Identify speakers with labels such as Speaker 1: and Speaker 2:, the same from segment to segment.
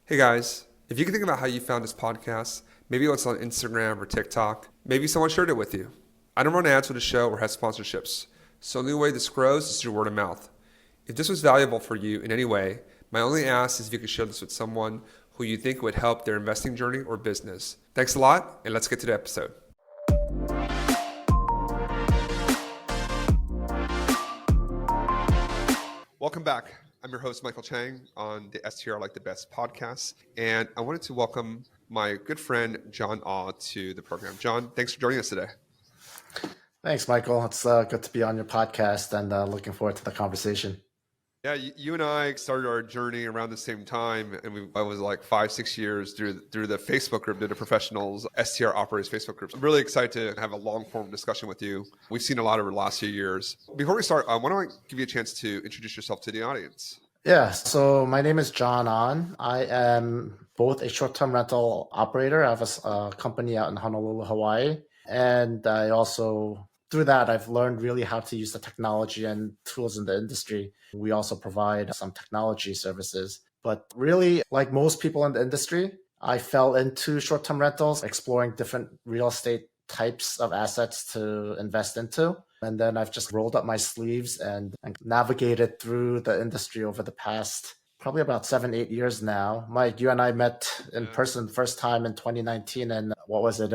Speaker 1: Hey guys, if you can think about how you found this podcast, maybe it's on Instagram or TikTok, maybe someone shared it with you. I don't run ads for the show or have sponsorships, so the only way this grows is through word of mouth. If this was valuable for you in any way, my only ask is if you could share this with someone who you think would help their investing journey or business. Thanks a lot, and let's get to the episode. Welcome back. I'm your host, Michael Chang, on the STR Like the Best podcast. And I wanted to welcome my good friend, John Aw, to the program. John, thanks for joining us today.
Speaker 2: Thanks, Michael. It's good to be on your podcast and looking forward to the conversation.
Speaker 1: Yeah, you and I started our journey around the same time, and I was like 5-6 years through the Facebook group, the Professionals STR Operators Facebook group. I'm really excited to have a long form discussion with you. We've seen a lot over the last few years. Before we start, why don't I give you a chance to introduce yourself to the audience?
Speaker 2: Yeah, so my name is John An. I am both a short-term rental operator. I have a company out in Honolulu, Hawaii, and I also through that, I've learned really how to use the technology and tools in the industry. We also provide some technology services. But really, like most people in the industry, I fell into short-term rentals, exploring different real estate types of assets to invest into. And then I've just rolled up my sleeves and navigated through the industry over the past probably about 7-8 years now. Mike, you and I met in person first time in 2019. And what was it?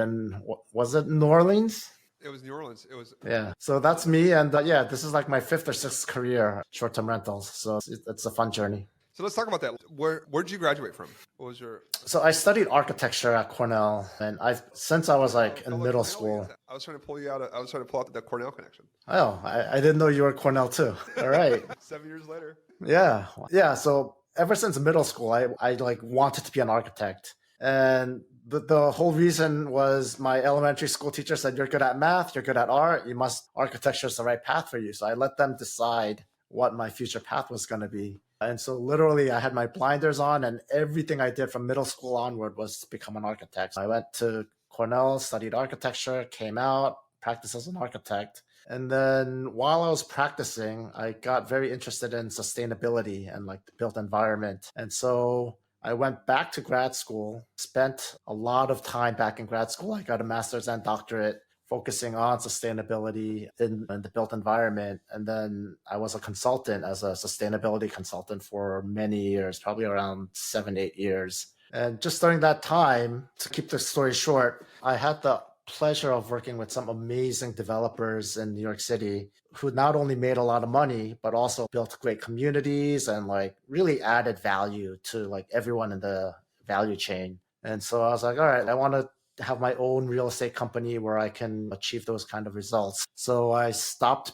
Speaker 2: Was it New Orleans?
Speaker 1: It was New Orleans.
Speaker 2: Yeah. So that's me. And yeah, this is like my fifth or sixth career, short-term rentals. So it's a fun journey.
Speaker 1: So let's talk about that. Where did you graduate from? What was your?
Speaker 2: So I studied architecture at Cornell, and since I was like in middle school.
Speaker 1: I was trying to pull you out. I was trying to pull out the Cornell connection.
Speaker 2: Oh, I didn't know you were Cornell too. All right.
Speaker 1: 7 years later.
Speaker 2: Yeah. Yeah. So ever since middle school, I like wanted to be an architect. And the whole reason was my elementary school teacher said, you're good at math, you're good at art, architecture is the right path for you. So I let them decide what my future path was going to be. And so literally I had my blinders on, and everything I did from middle school onward was to become an architect. I went to Cornell, studied architecture, came out, practiced as an architect. And then while I was practicing, I got very interested in sustainability and like the built environment. And so I went back to grad school, spent a lot of time back in grad school. I got a master's and doctorate focusing on sustainability in the built environment. And then I was a consultant as a sustainability consultant for many years, probably around 7-8 years. And just during that time, to keep the story short, I had the pleasure of working with some amazing developers in New York City who not only made a lot of money, but also built great communities and like really added value to like everyone in the value chain. And so I was like, all right, I want to have my own real estate company where I can achieve those kind of results. So I stopped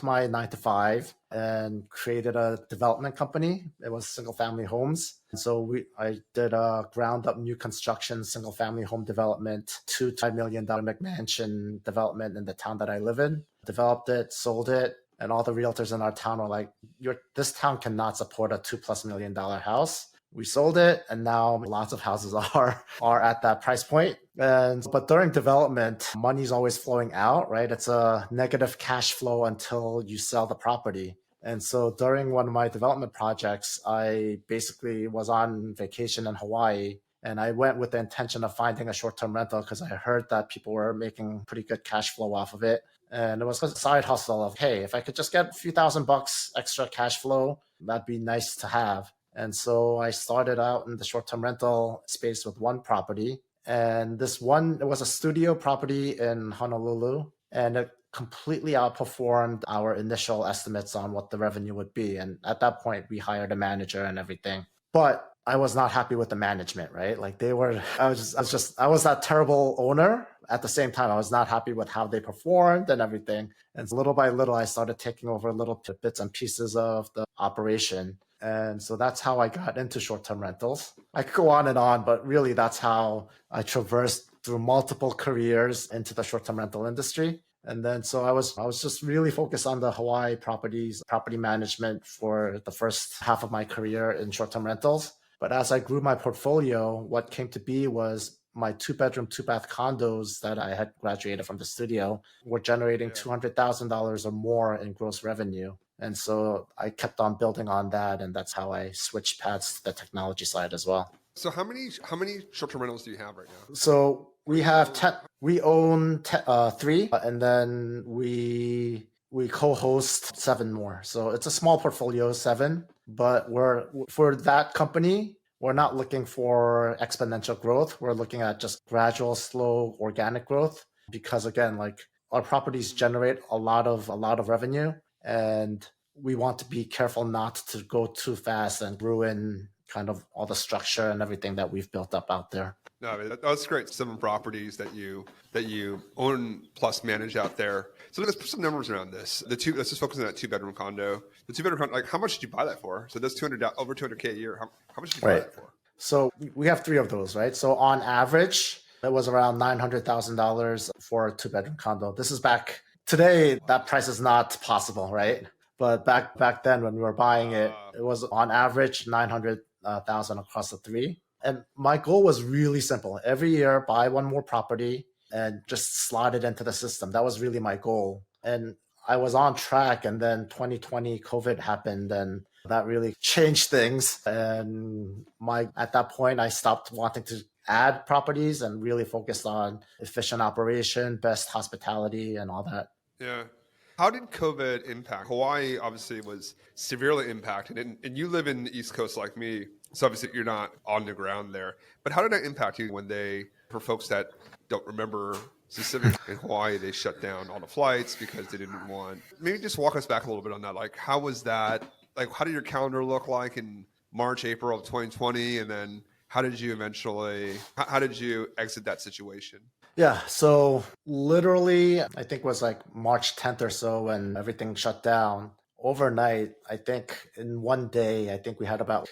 Speaker 2: my 9 to 5 and created a development company. It was single family homes. And so I did a ground up new construction, single family home development, $2 million McMansion development in the town that I live in. Developed it, sold it. And all the realtors in our town were like, this town cannot support a $2+ million house. We sold it, and now lots of houses are at that price point. But during development, money's always flowing out, right? It's a negative cash flow until you sell the property. And so during one of my development projects, I basically was on vacation in Hawaii, and I went with the intention of finding a short-term rental because I heard that people were making pretty good cash flow off of it. And it was a side hustle of, hey, if I could just get a few $1,000 extra cash flow, that'd be nice to have. And so I started out in the short-term rental space with one property. And it was a studio property in Honolulu, and it completely outperformed our initial estimates on what the revenue would be. And at that point, we hired a manager and everything. But I was not happy with the management, right? Like I was that terrible owner. At the same time, I was not happy with how they performed and everything. And little by little, I started taking over little bits and pieces of the operation. And so that's how I got into short-term rentals. I could go on, but really that's how I traversed through multiple careers into the short-term rental industry. And then so I was just really focused on the Hawaii property management for the first half of my career in short-term rentals. But as I grew my portfolio, what came to be was my 2-bedroom, 2-bath condos that I had graduated from the studio were generating $200,000 or more in gross revenue. And so I kept on building on that, and that's how I switched paths to the technology side as well.
Speaker 1: So how many short-term rentals do you have right now?
Speaker 2: So we have 10, we own three, and then we co-host seven more. So it's a small portfolio, seven, but we're for that company, we're not looking for exponential growth. We're looking at just gradual, slow, organic growth because again, like our properties generate a lot of revenue, and we want to be careful not to go too fast and ruin kind of all the structure and everything that we've built up out there.
Speaker 1: No, I mean, that's great. 7 properties that you own plus manage out there. So let's put some numbers around this. Let's just focus on that 2-bedroom condo. The 2-bedroom condo, like how much did you buy that for? So that's over 200K a year. How much did you buy that for?
Speaker 2: So we have three of those, right? So on average, it was around $900,000 for a 2-bedroom condo. This is back today. That price is not possible, right? But back then when we were buying it, it was on average 900,000 across the three. And my goal was really simple. Every year, buy one more property and just slot it into the system. That was really my goal. And I was on track. And then 2020 COVID happened, and that really changed things. And at that point, I stopped wanting to add properties and really focused on efficient operation, best hospitality, and all that.
Speaker 1: Yeah. How did COVID impact? Hawaii obviously was severely impacted, and you live in the East Coast like me, so obviously you're not on the ground there. But how did that impact you for folks that don't remember specifically in Hawaii, they shut down all the flights because they didn't want, maybe just walk us back a little bit on that. Like, how was that? Like, how did your calendar look like in March, April of 2020? And then how did you exit that situation?
Speaker 2: Yeah, so literally, I think it was like March 10th or so when everything shut down. Overnight, I think in one day, I think we had about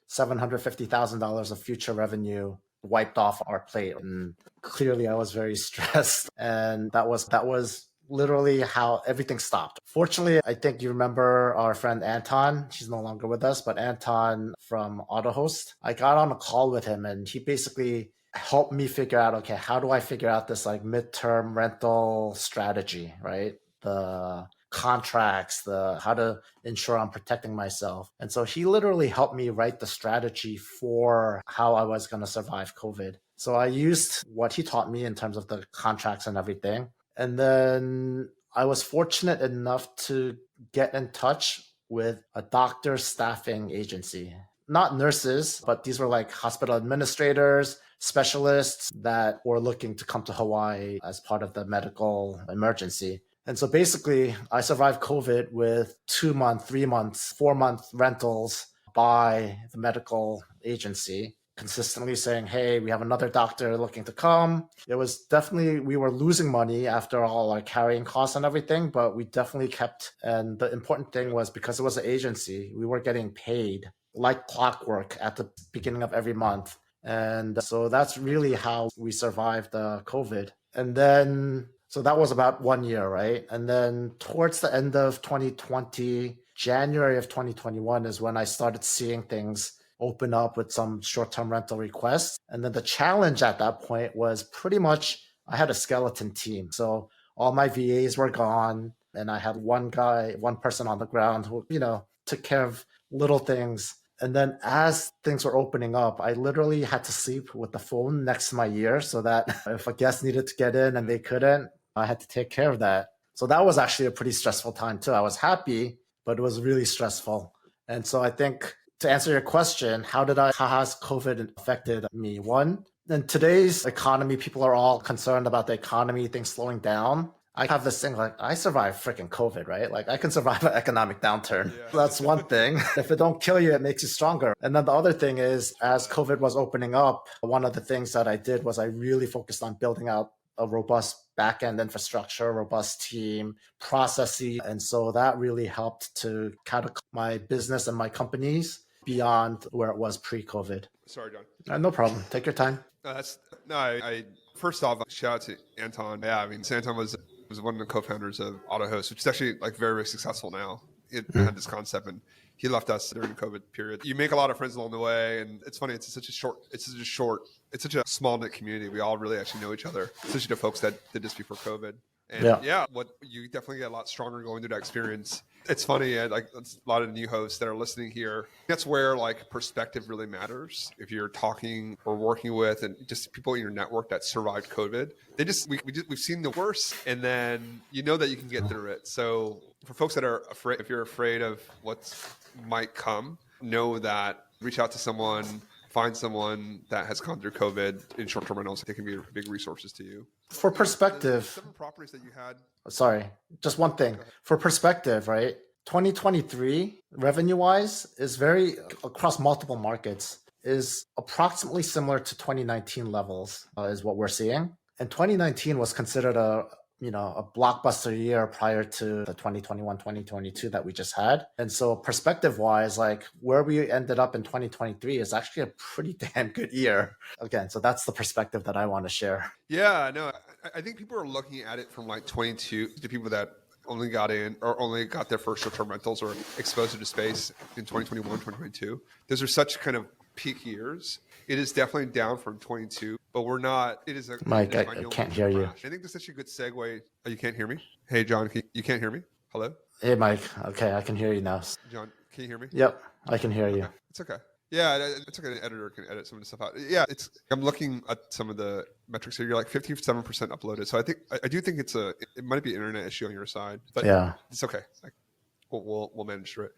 Speaker 2: $750,000 of future revenue wiped off our plate. And clearly, I was very stressed. And that was literally how everything stopped. Fortunately, I think you remember our friend Anton. She's no longer with us, but Anton from AutoHost. I got on a call with him, and he basically help me figure out, okay, how do I figure out this like midterm rental strategy, right? The contracts, the how to ensure I'm protecting myself. And so he literally helped me write the strategy for how I was going to survive COVID. So I used what he taught me in terms of the contracts and everything. And then I was fortunate enough to get in touch with a doctor staffing agency. Not nurses, but these were like hospital administrators, specialists that were looking to come to Hawaii as part of the medical emergency. And so basically, I survived COVID with 2-month, 3-month, 4-month rentals by the medical agency, consistently saying, hey, we have another doctor looking to come. It was definitely, we were losing money after all our carrying costs and everything, but we definitely kept, and the important thing was because it was an agency, we were getting paid like clockwork at the beginning of every month. And so that's really how we survived COVID. And then, so that was about 1 year, right? And then towards the end of 2020, January of 2021 is when I started seeing things open up with some short-term rental requests. And then the challenge at that point was pretty much I had a skeleton team. So all my VAs were gone, and I had one person on the ground who, took care of little things. And then as things were opening up, I literally had to sleep with the phone next to my ear so that if a guest needed to get in and they couldn't, I had to take care of that. So that was actually a pretty stressful time too. I was happy, but it was really stressful. And so I think to answer your question, how has COVID affected me? One, in today's economy, people are all concerned about the economy, things slowing down. I have this thing like I survived freaking COVID, right? Like I can survive an economic downturn. Yeah. That's one thing. If it don't kill you, it makes you stronger. And then the other thing is, as COVID was opening up, one of the things that I did was I really focused on building out a robust back-end infrastructure, robust team, processes. And so that really helped to catapult my business and my companies beyond where it was pre-COVID.
Speaker 1: Sorry, John.
Speaker 2: No problem. Take your time.
Speaker 1: I first off, shout out to Anton. Yeah, I mean, Anton was one of the co-founders of AutoHost, which is actually like very, very successful now. It had this concept, and he left us during the COVID period. You make a lot of friends along the way, and it's funny. It's such a small knit community. We all really actually know each other, especially the folks that did this before COVID. And what you definitely get a lot stronger going through that experience. It's funny, like a lot of new hosts that are listening here. That's where like perspective really matters. If you're talking or working with, and just people in your network that survived COVID, they just we've seen the worst, and then you know that you can get through it. So for folks that are afraid, if you're afraid of what might come, know that reach out to someone, find someone that has gone through COVID in short-term rentals. They can be big resources to you.
Speaker 2: For perspective,
Speaker 1: 7 properties that you had.
Speaker 2: sorry, just one thing. For perspective, right? 2023 revenue wise is very across multiple markets is approximately similar to 2019 levels is what we're seeing. And 2019 was considered a blockbuster year prior to the 2021 2022 that we just had. And so perspective wise, like where we ended up in 2023 is actually a pretty damn good year. Again, so that's the perspective that I want to share.
Speaker 1: Yeah, no, I think people are looking at it from like 22 to people that only got in or only got their first short-term rentals or exposure to space in 2021, 2022. Those are such kind of peak years. It is definitely down from 22, but we're not. It is a
Speaker 2: Mike, I can't hear you.
Speaker 1: I think this is such a good segue. Oh, you can't hear me? Hey, John, you can't hear me? Hello?
Speaker 2: Hey, Mike. Okay, I can hear you now.
Speaker 1: John, can you hear me?
Speaker 2: Yep, I can hear you.
Speaker 1: It's okay. Yeah, it's okay. An editor can edit some of the stuff out. Yeah, I'm looking at some of the metrics here. You're like 57% uploaded. So I do think it might be an internet issue on your side, but yeah, it's okay. We'll manage through it.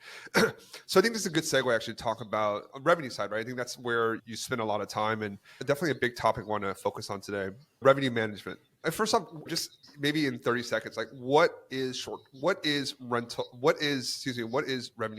Speaker 1: So I think this is a good segue actually to talk about revenue side, right? I think that's where you spend a lot of time, and definitely a big topic I want to focus on today: revenue management. And first off, just maybe in 30 seconds, like what is revenue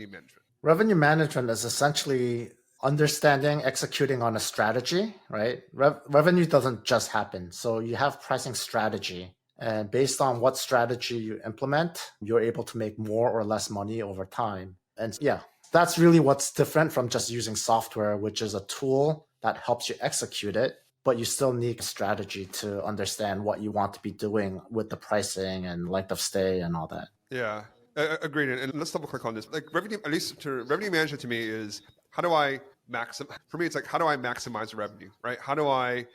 Speaker 1: management?
Speaker 2: Revenue management is essentially understanding, executing on a strategy, right? Revenue doesn't just happen. So you have pricing strategy. And based on what strategy you implement, you're able to make more or less money over time. And yeah, that's really what's different from just using software, which is a tool that helps you execute it, but you still need a strategy to understand what you want to be doing with the pricing and length of stay and all that.
Speaker 1: Yeah, agreed. And let's double click on this. Like revenue, at least revenue management to me is how do I for me, it's like, how do I maximize the revenue, right? How do I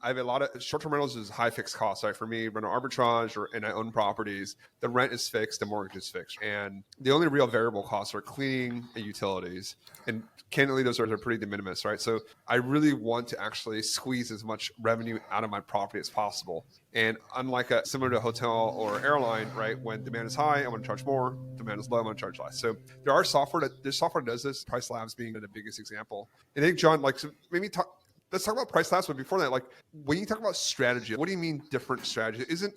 Speaker 1: have a lot of short-term rentals is high fixed costs, right? For me, rental arbitrage and I own properties, the rent is fixed, the mortgage is fixed. And the only real variable costs are cleaning and utilities. And candidly, those are pretty de minimis, right? So I really want to actually squeeze as much revenue out of my property as possible. And unlike similar to a hotel or airline, right? When demand is high, I want to charge more. Demand is low, I want to charge less. So there's software that does this. Price Labs being the biggest example. And I think, John, like, so maybe let's talk about Price Labs. But before that, like, when you talk about strategy, what do you mean different strategy? Isn't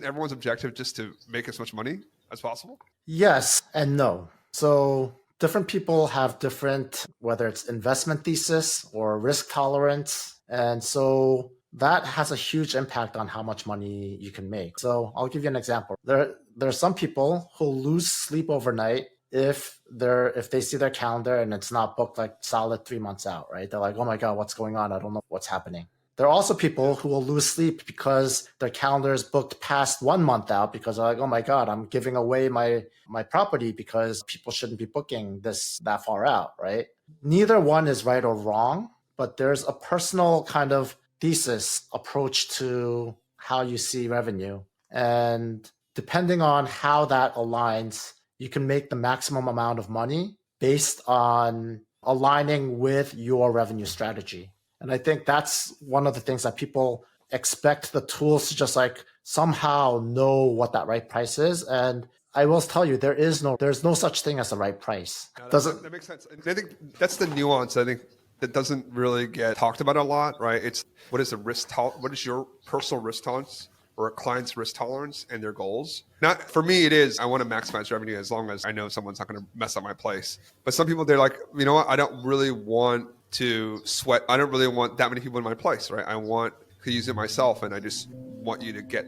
Speaker 1: everyone's objective just to make as much money as possible?
Speaker 2: Yes and no. So different people have different, whether it's investment thesis or risk tolerance. And so that has a huge impact on how much money you can make. So I'll give you an example. There are some people who lose sleep overnight if they see their calendar and it's not booked like solid 3 months out, right? They're like, oh my God, what's going on? I don't know what's happening. There are also people who will lose sleep because their calendar is booked past 1 month out because they're like, oh my God, I'm giving away my property because people shouldn't be booking this that far out, right? Neither one is right or wrong, but there's a personal kind of thesis approach to how you see revenue. And depending on how that aligns, you can make the maximum amount of money based on aligning with your revenue strategy. And I think that's one of the things that people expect the tools to just like somehow know what that right price is. And I will tell you, there's no such thing as a right price.
Speaker 1: That makes sense. And I think that's the nuance. I think that doesn't really get talked about a lot, right? It's what is your personal risk tolerance or a client's risk tolerance and their goals. Not for me, it is, I want to maximize revenue as long as I know someone's not going to mess up my place. But some people, they're like, you know what? I don't really want to sweat. I don't really want that many people in my place, right? I want to use it myself. And I just want you to get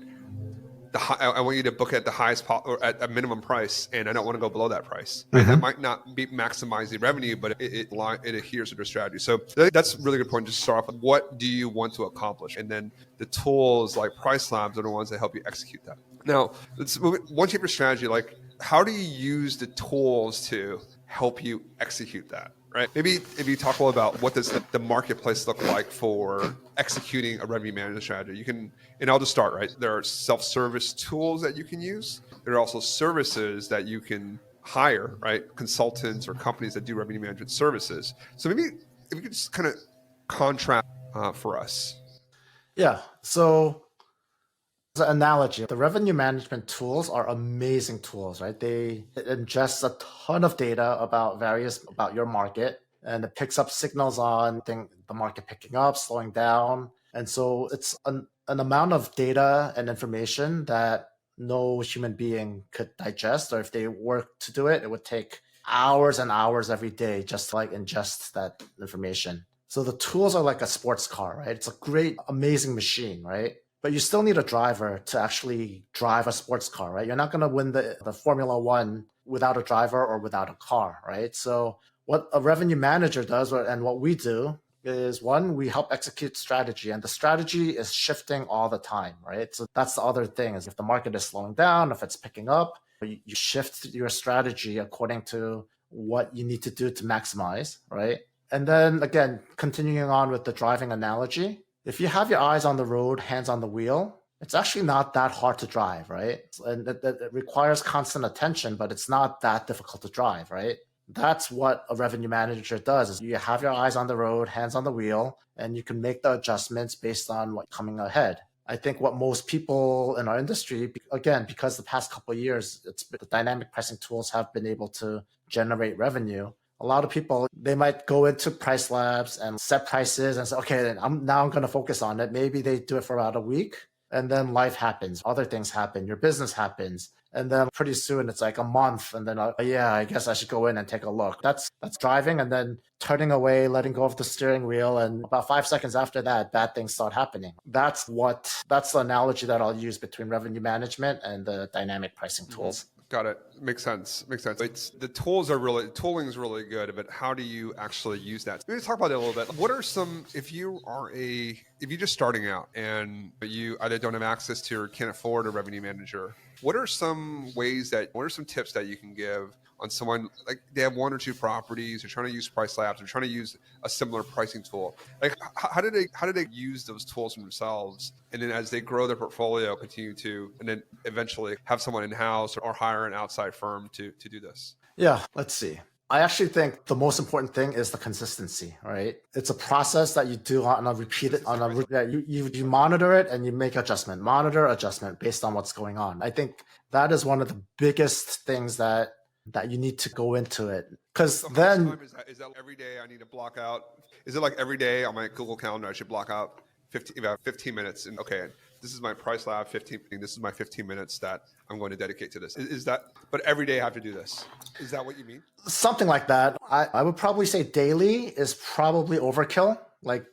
Speaker 1: I want you to book at the highest or at a minimum price, and I don't want to go below that price. Mm-hmm. That might not be maximize the revenue, but it adheres to the strategy. So that's a really good point. Just start off with what do you want to accomplish, and then the tools like Price Labs are the ones that help you execute that. Now, let's move it. Once you have your strategy, like how do you use the tools to help you execute that? right? Maybe if you talk a little about what does the marketplace look like for executing a revenue management strategy. You can, and I'll just start, right? There are self-service tools that you can use. There are also services that you can hire, right? Consultants or companies that do revenue management services. So maybe if you could just kind of contrast for us.
Speaker 2: Yeah. So as an analogy, the revenue management tools are amazing tools, right? They ingest a ton of data about your market, and it picks up signals on the market picking up, slowing down. And so it's an amount of data and information that no human being could digest, or if they were to do it, it would take hours and hours every day just to like ingest that information. So the tools are like a sports car, right? It's a great, amazing machine, right? But you still need a driver to actually drive a sports car, right? You're not going to win the Formula One without a driver or without a car, right? So what a revenue manager does, and what we do, is one, we help execute strategy, and the strategy is shifting all the time, right? So that's the other thing, is if the market is slowing down, if it's picking up, you shift your strategy according to what you need to do to maximize, right? And then again, continuing on with the driving analogy, if you have your eyes on the road, hands on the wheel, it's actually not that hard to drive, right? And it requires constant attention, but it's not that difficult to drive, right? That's what a revenue manager does, is you have your eyes on the road, hands on the wheel, and you can make the adjustments based on what's coming ahead. I think what most people in our industry, again, because the past couple of years, the dynamic pricing tools have been able to generate revenue. A lot of people, they might go into Price Labs and set prices and say, okay, then I'm going to focus on it. Maybe they do it for about a week, and then life happens. Other things happen. Your business happens. And then pretty soon it's like a month. And then, yeah, I guess I should go in and take a look. That's driving and then turning away, letting go of the steering wheel. And about 5 seconds after that, bad things start happening. That's the analogy that I'll use between revenue management and the dynamic pricing tools.
Speaker 1: Got it. Makes sense. The tooling is really good, but how do you actually use that? Maybe talk about it a little bit. What are some, if you're just starting out and you either don't have access to or can't afford a revenue manager, what are some tips that you can give on someone, like they have 1 or 2 properties, they're trying to use Price Labs, they're trying to use a similar pricing tool. Like how do they use those tools themselves? And then as they grow their portfolio, continue to, and then eventually have someone in-house or hire an outside firm to do this?
Speaker 2: Yeah, let's see. I actually think the most important thing is the consistency, right? It's a process that you do on a repeated, you monitor it and you make adjustment based on what's going on. I think that is one of the biggest things that you need to go into it. Because then
Speaker 1: is that every day I need to block out? Is it like every day on my Google Calendar I should block out 15 minutes and okay, this is my Price Lab 15. This is my 15 minutes that I'm going to dedicate to this. Is that? But every day I have to do this. Is that what you mean?
Speaker 2: Something like that. I would probably say daily is probably overkill. Like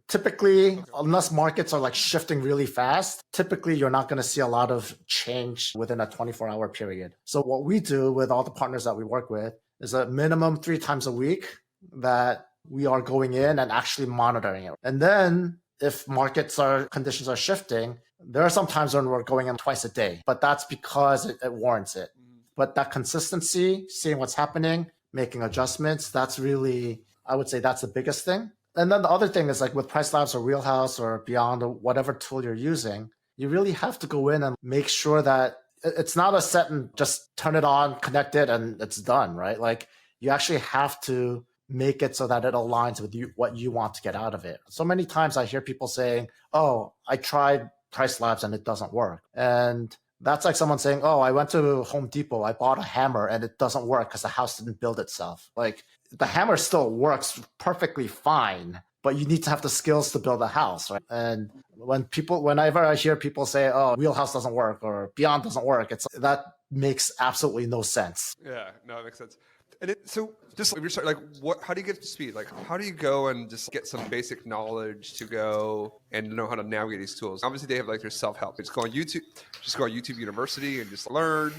Speaker 2: typically, unless markets are like shifting really fast, typically you're not going to see a lot of change within a 24-hour period. So what we do with all the partners that we work with is a minimum 3 times a week that we are going in and actually monitoring it. And then if conditions are shifting, there are some times when we're going in twice a day, but that's because it warrants it. But that consistency, seeing what's happening, making adjustments, that's really, I would say that's the biggest thing. And then the other thing is like with Price Labs or Wheelhouse or Beyond or whatever tool you're using, you really have to go in and make sure that it's not a set and just turn it on, connect it, and it's done, right? Like you actually have to make it so that it aligns with what you want to get out of it. So many times I hear people saying, oh, I tried Price Labs and it doesn't work. And that's like someone saying, oh, I went to Home Depot, I bought a hammer and it doesn't work because the house didn't build itself. Like the hammer still works perfectly fine, but you need to have the skills to build a house, right? And whenever I hear people say, oh, Wheelhouse doesn't work or Beyond doesn't work, that makes absolutely no sense.
Speaker 1: Yeah, no, it makes sense. And so just if you're starting, like how do you get to speed? Like how do you go and just get some basic knowledge to go and know how to navigate these tools? Obviously they have like their self-help. Just go on YouTube University and just learn.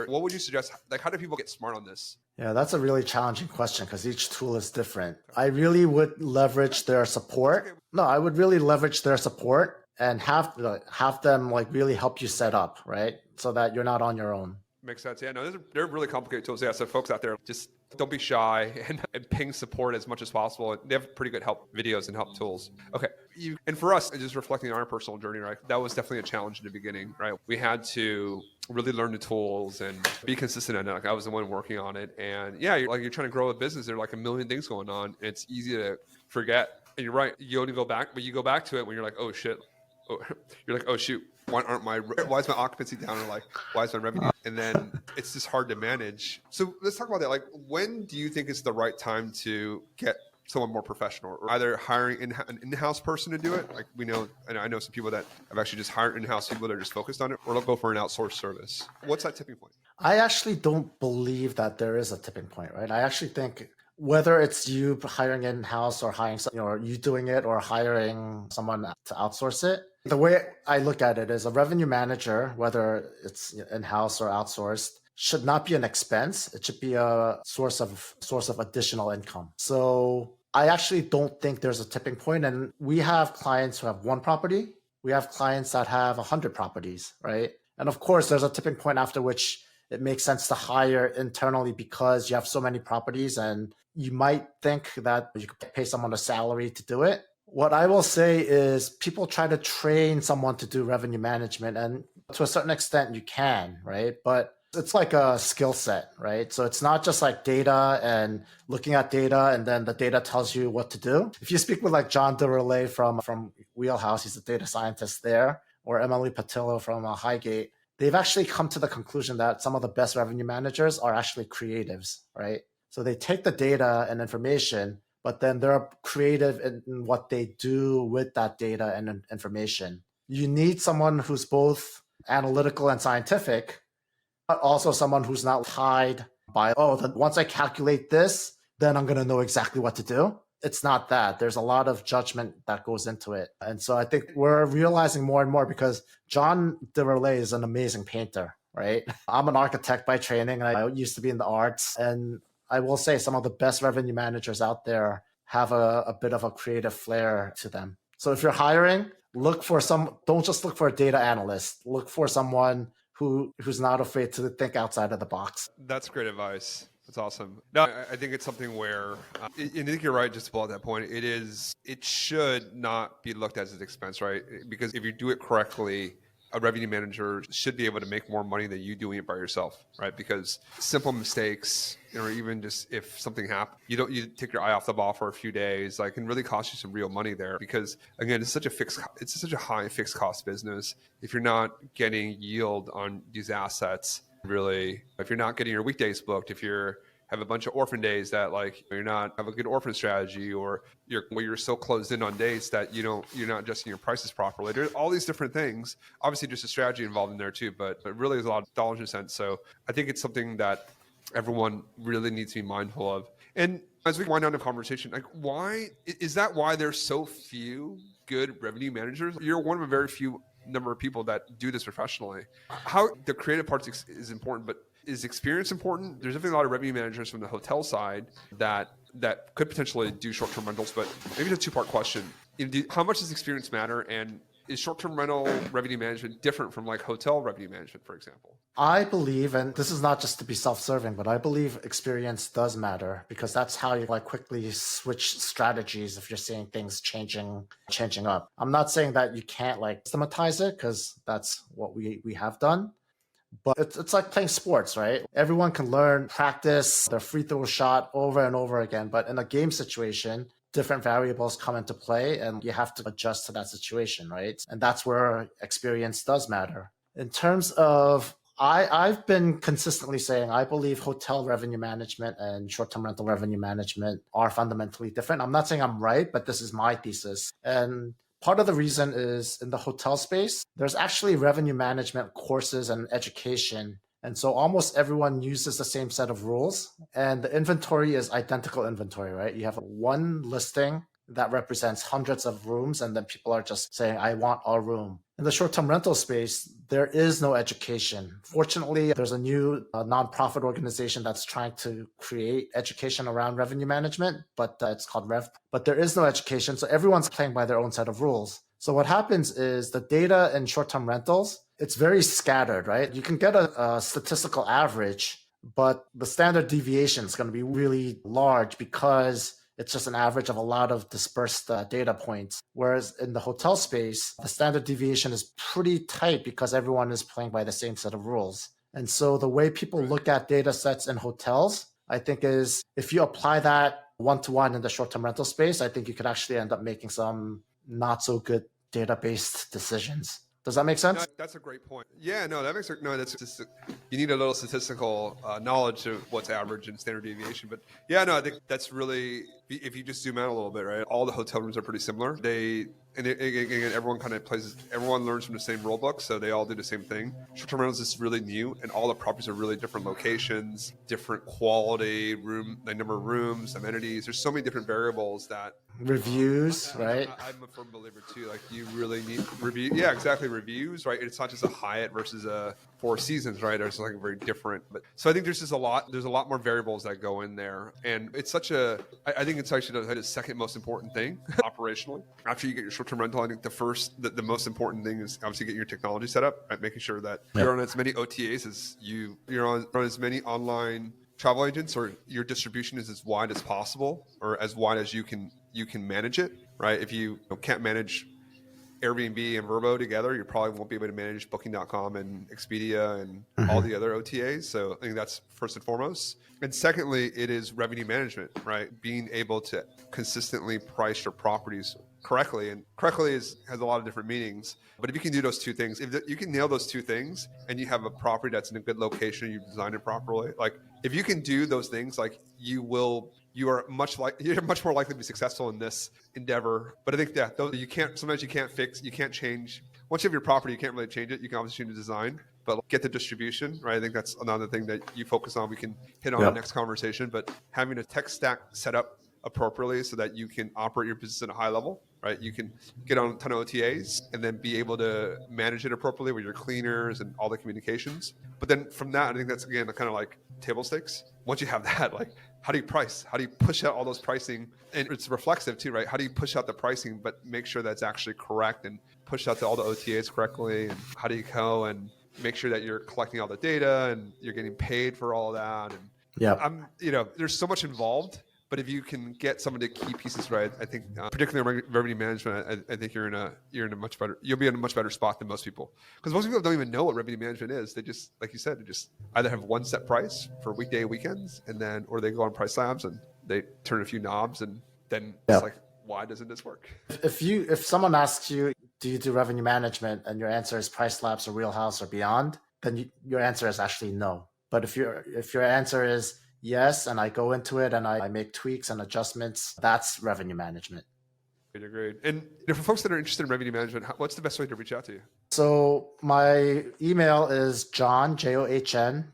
Speaker 1: What would you suggest? Like how do people get smart on this?
Speaker 2: Yeah, that's a really challenging question because each tool is different. I really would leverage their support. No, I would really leverage their support and have them like really help you set up, right? So that you're not on your own.
Speaker 1: Makes sense. Yeah, no, they're really complicated tools. Yeah, so folks out there, just don't be shy and ping support as much as possible. They have pretty good help videos and help tools. Okay. And for us, just reflecting on our personal journey, right? That was definitely a challenge in the beginning, right? We had to really learn the tools and be consistent in it. Like I was the one working on it. And yeah, you're trying to grow a business. There are like a million things going on. And it's easy to forget. And you're right. You only go back, but you go back to it when you're like, oh shit. Oh, you're like, oh shoot. Why is my occupancy down? Or like, why is my revenue? And then it's just hard to manage. So let's talk about that. Like, when do you think is the right time to get someone more professional, or either hiring an in-house person to do it? Like we know, and I know some people that have actually just hired in-house people that are just focused on it, or they'll go for an outsourced service. What's that tipping point?
Speaker 2: I actually don't believe that there is a tipping point, right? I actually think whether it's you hiring in-house or hiring, or you doing it or hiring someone to outsource it, the way I look at it is a revenue manager, whether it's in-house or outsourced, should not be an expense. It should be a source of additional income. So I actually don't think there's a tipping point. And we have clients who have one property. We have clients that have 100 properties, right? And of course, there's a tipping point after which it makes sense to hire internally because you have so many properties and you might think that you could pay someone a salary to do it. What I will say is people try to train someone to do revenue management, and to a certain extent you can, right? But it's like a skill set, right? So it's not just like data and looking at data and then the data tells you what to do. If you speak with like John DeRelay from Wheelhouse, he's a data scientist there, or Emily Patillo from Highgate, they've actually come to the conclusion that some of the best revenue managers are actually creatives, right? So they take the data and information, but then they're creative in what they do with that data and information. You need someone who's both analytical and scientific, but also someone who's not tied by, once I calculate this, then I'm going to know exactly what to do. It's not that. There's a lot of judgment that goes into it. And so I think we're realizing more and more, because John DeRelay is an amazing painter, right? I'm an architect by training, and I used to be in the arts. And I will say some of the best revenue managers out there have a bit of a creative flair to them. So if you're hiring, don't just look for a data analyst. Look for someone who's not afraid to think outside of the box.
Speaker 1: That's great advice. That's awesome. No, I think it's something where, and I think you're right, just about that point. It should not be looked at as an expense, right? Because if you do it correctly, a revenue manager should be able to make more money than you doing it by yourself, right? Because simple mistakes, or even just if something happens, you take your eye off the ball for a few days, like, can really cost you some real money there. Because again, it's such a high fixed cost business. If you're not getting yield on these assets, really, if you're not getting your weekdays booked, if you're have a bunch of orphan days that like you're not have a good orphan strategy, or you're so closed in on dates that you're not adjusting your prices properly. There's all these different things. Obviously, there's a strategy involved in there too, but really there's a lot of dollars and cents. So I think it's something that everyone really needs to be mindful of. And as we wind down the conversation, like, why there's so few good revenue managers? You're one of a very few number of people that do this professionally. How the creative part is important, but is experience important? There's definitely a lot of revenue managers from the hotel side that could potentially do short-term rentals, but maybe it's a two-part question. How much does experience matter, and is short-term rental revenue management different from like hotel revenue management, for example?
Speaker 2: I believe, and this is not just to be self-serving, but I believe experience does matter, because that's how you like quickly switch strategies if you're seeing things changing up. I'm not saying that you can't like systematize it, because that's what we have done. But it's like playing sports, right? Everyone can learn, practice their free throw shot over and over again. But in a game situation, different variables come into play and you have to adjust to that situation, right? And that's where experience does matter. In terms of, I've been consistently saying I believe hotel revenue management and short-term rental revenue management are fundamentally different. I'm not saying I'm right, but this is my thesis. And part of the reason is in the hotel space, there's actually revenue management courses and education. And so almost everyone uses the same set of rules, and the inventory is identical inventory, right? You have one listing that represents hundreds of rooms, and then people are just saying, I want a room. In the short-term rental space, there is no education. Fortunately, there's a new nonprofit organization that's trying to create education around revenue management, but it's called Rev. But there is no education, so everyone's playing by their own set of rules. So what happens is the data in short-term rentals it's very scattered, right? You can get a statistical average, but the standard deviation is going to be really large because it's just an average of a lot of dispersed data points. Whereas in the hotel space, the standard deviation is pretty tight because everyone is playing by the same set of rules. And so the way people look at data sets in hotels, I think, is if you apply that one-to-one in the short-term rental space, I think you could actually end up making some not so good data-based decisions. Does that make sense?
Speaker 1: No, that's a great point. Yeah, no, that makes no. That's just you need a little statistical knowledge of what's average and standard deviation. But yeah, no, I think that's really if you just zoom out a little bit, right? All the hotel rooms are pretty similar. Again, everyone learns from the same rule book, so they all do the same thing. Short-term rentals is really new, and all the properties are really different locations, different quality, the number of rooms, amenities. There's so many different variables that
Speaker 2: reviews, right?
Speaker 1: I'm a firm believer too. Like you really need review. Yeah, exactly. Reviews, right? It's not just a Hyatt versus a Four Seasons, right? It's like very different. But so I think there's a lot more variables that go in there, and it's I think it's actually the second most important thing operationally. After you get your short-term rental, I think the most important thing is obviously getting your technology set up, right? Making sure that you're on as many OTAs as you're on as many online travel agents, or your distribution is as wide as possible, or as wide as you can manage it, right? If you can't manage Airbnb and Vrbo together, you probably won't be able to manage Booking.com and Expedia and all the other OTAs. So I think that's first and foremost. And secondly, it is revenue management, right? Being able to consistently price your properties correctly, and correctly has a lot of different meanings. But if you can do those two things, if you can nail those two things, and you have a property that's in a good location, you design it properly, like if you can do those things, like you're much more likely to be successful in this endeavor. But I think sometimes you can't change. Once you have your property, you can't really change it. You can obviously change the design, but get the distribution, right? I think that's another thing that you focus on. We can hit on the next conversation, but having a tech stack set up appropriately so that you can operate your business at a high level, right? You can get on a ton of OTAs and then be able to manage it appropriately with your cleaners and all the communications. But then from that, I think that's, again, kind of like table stakes. Once you have that, like, how do you price? How do you push out all those pricing? And it's reflexive too, right? How do you push out the pricing, but make sure that's actually correct and push out to all the OTAs correctly? And how do you go and make sure that you're collecting all the data and you're getting paid for all of that? And there's so much involved. But if you can get some of the key pieces right, I think, particularly revenue management, I think you'll be in a much better spot than most people. Because most people don't even know what revenue management is. They just, like you said, they just either have one set price for weekends, or they go on Price Labs and they turn a few knobs, and then it's like, why doesn't this work?
Speaker 2: If someone asks you, do you do revenue management, and your answer is Price Labs or Wheelhouse or beyond, then your answer is actually no. But if your answer is yes, and I go into it and I make tweaks and adjustments, that's revenue management.
Speaker 1: Agreed. And for folks that are interested in revenue management, what's the best way to reach out to you?
Speaker 2: So my email is john.an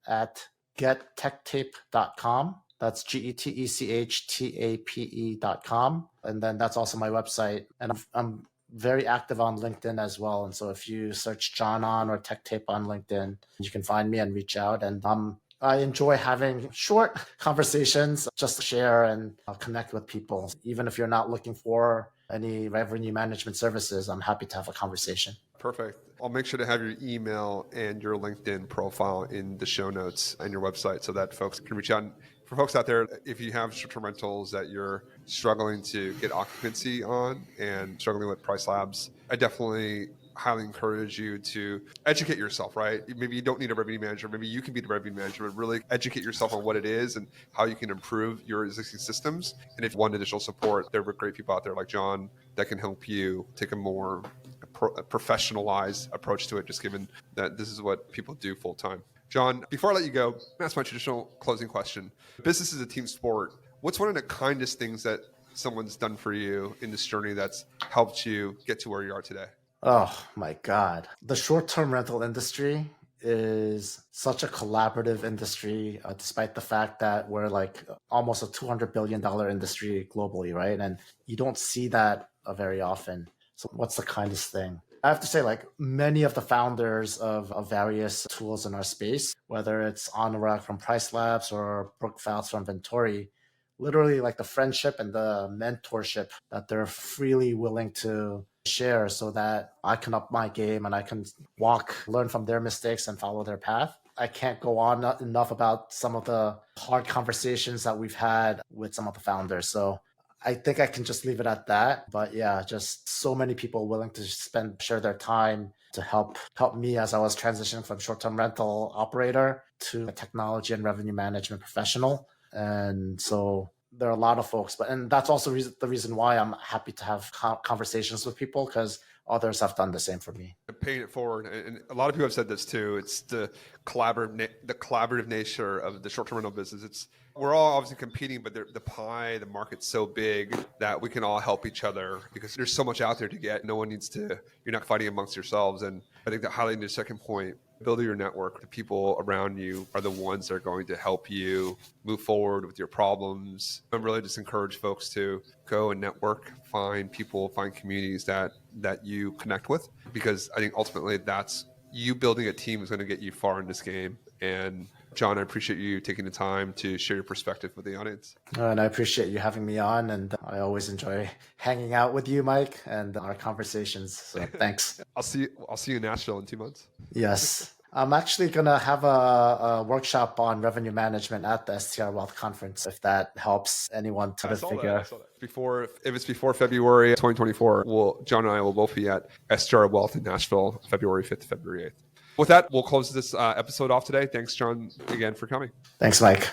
Speaker 2: at gettechtape.com. That's GETECHTAPE.com. And then that's also my website. And I'm very active on LinkedIn as well. And so if you search John On or Tech Tape on LinkedIn, you can find me and reach out. And I enjoy having short conversations just to share and connect with people. Even if you're not looking for any revenue management services, I'm happy to have a conversation.
Speaker 1: Perfect. I'll make sure to have your email and your LinkedIn profile in the show notes and your website so that folks can reach out. For folks out there, if you have short-term rentals that you're struggling to get occupancy on and struggling with Price Labs, I definitely highly encourage you to educate yourself, right? Maybe you don't need a revenue manager. Maybe you can be the revenue manager, but really educate yourself on what it is and how you can improve your existing systems. And if you want additional support, there are great people out there like John that can help you take a more professionalized approach to it, just given that this is what people do full time. John, before I let you go, that's my traditional closing question. Business is a team sport. What's one of the kindest things that someone's done for you in this journey that's helped you get to where you are today?
Speaker 2: Oh my God. The short-term rental industry is such a collaborative industry, despite the fact that we're like almost a $200 billion industry globally, right? And you don't see that very often. So what's the kindest thing? I have to say, like, many of the founders of various tools in our space, whether it's Anurag from Price Labs or Brooke Fouts from Ventori, literally like the friendship and the mentorship that they're freely willing to share so that I can up my game and I can learn from their mistakes and follow their path. I can't go on enough about some of the hard conversations that we've had with some of the founders. So I think I can just leave it at that. But yeah, just so many people willing to share their time to help me as I was transitioning from short-term rental operator to a technology and revenue management professional. And so there are a lot of folks, and that's also the reason why I'm happy to have conversations with people, because others have done the same for me.
Speaker 1: Paying it forward, and a lot of people have said this too. It's the collaborative nature of the short-term rental business. We're all obviously competing, but the market's so big that we can all help each other because there's so much out there to get. No one needs to. You're not fighting amongst yourselves. And I think that highlighting the second point, building your network, the people around you are the ones that are going to help you move forward with your problems. I really just encourage folks to go and network, find people, find communities that you connect with, because I think ultimately that's you building a team is going to get you far in this game. And John, I appreciate you taking the time to share your perspective with the audience.
Speaker 2: And I appreciate you having me on. And I always enjoy hanging out with you, Mike, and our conversations. So thanks.
Speaker 1: I'll see you in Nashville in 2 months.
Speaker 2: Yes. I'm actually going to have a workshop on revenue management at the STR Wealth Conference, if that helps anyone to figure out.
Speaker 1: If it's before February 2024, John and I will both be at STR Wealth in Nashville, February 5th to February 8th. With that, we'll close this episode off today. Thanks, John, again for coming.
Speaker 2: Thanks, Mike.